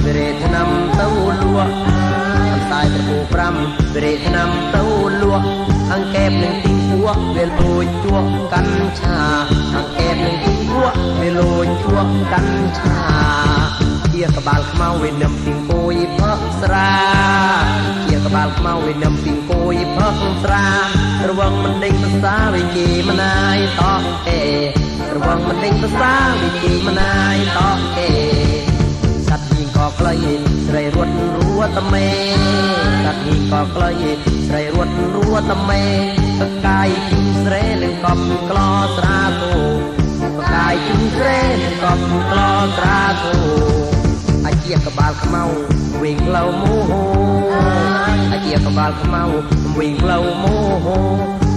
វិរេថ្នាំទៅលក់អន្តាយត្រពូ5វិរេថ្នាំទៅលក់អង្កេបនឹងទីពួកវាលួចជួកកាន់ឆាអង្កេបនឹងទីពួកវាលួចជួកកាន់ឆាជាក្បាលខ្មៅវានឹមពីគួយផឹកស្រាជាក្បាលខ្មៅវានឹមពីគួយផឹកស្រារវងមិនដេញភាសាវិជាមណាយតោះគេរវងមិនដេញភាសាវិជាមណាយតោះគេសត្វហ៊ីងក៏ក្លៃស្រីរត់រួតមេសត្វហ៊ីងក៏ក្លៃស្រីរត់រួតមេបកាយជិះស្រែនឹងកំក្លោស្រាគោបកាយជិះស្រែនឹងកំក្លោស្រាគោអាជាក្បាលខ្មៅវិញផ្លូវមោហអាជាក្បាលខ្មៅវិញផ្លូវមោហ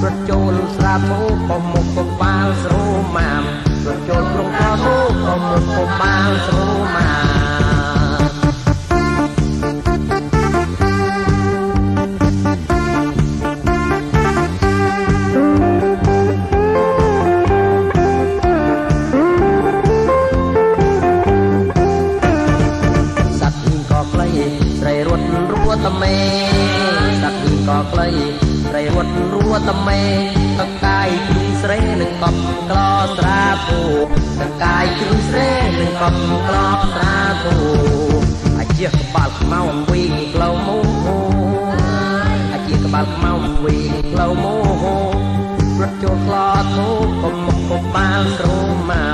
រត់ចូលស្រាមោក៏មុខក៏បាល់ស្រោម៉ាមរត់ចូលក្រុងក៏មុខក៏មុខក៏បាល់ស្រោម៉ាមតមេសត្វហ៊ីងក៏ក្លៃស្រីរត់រួតមេកកាយជ្រុយស្រែនឹងកប់ក្លោស្រាគោកកាយជ្រុយស្រែនឹងកប់ក្លោស្រាគោអាជាក្បាលខ្មៅវិញក្លៅមោអាជាក្បាលខ្មៅវិញក្លៅមោរត់ចូលក្លោធូកុំមុខកុំបាល់ស្រោម៉ា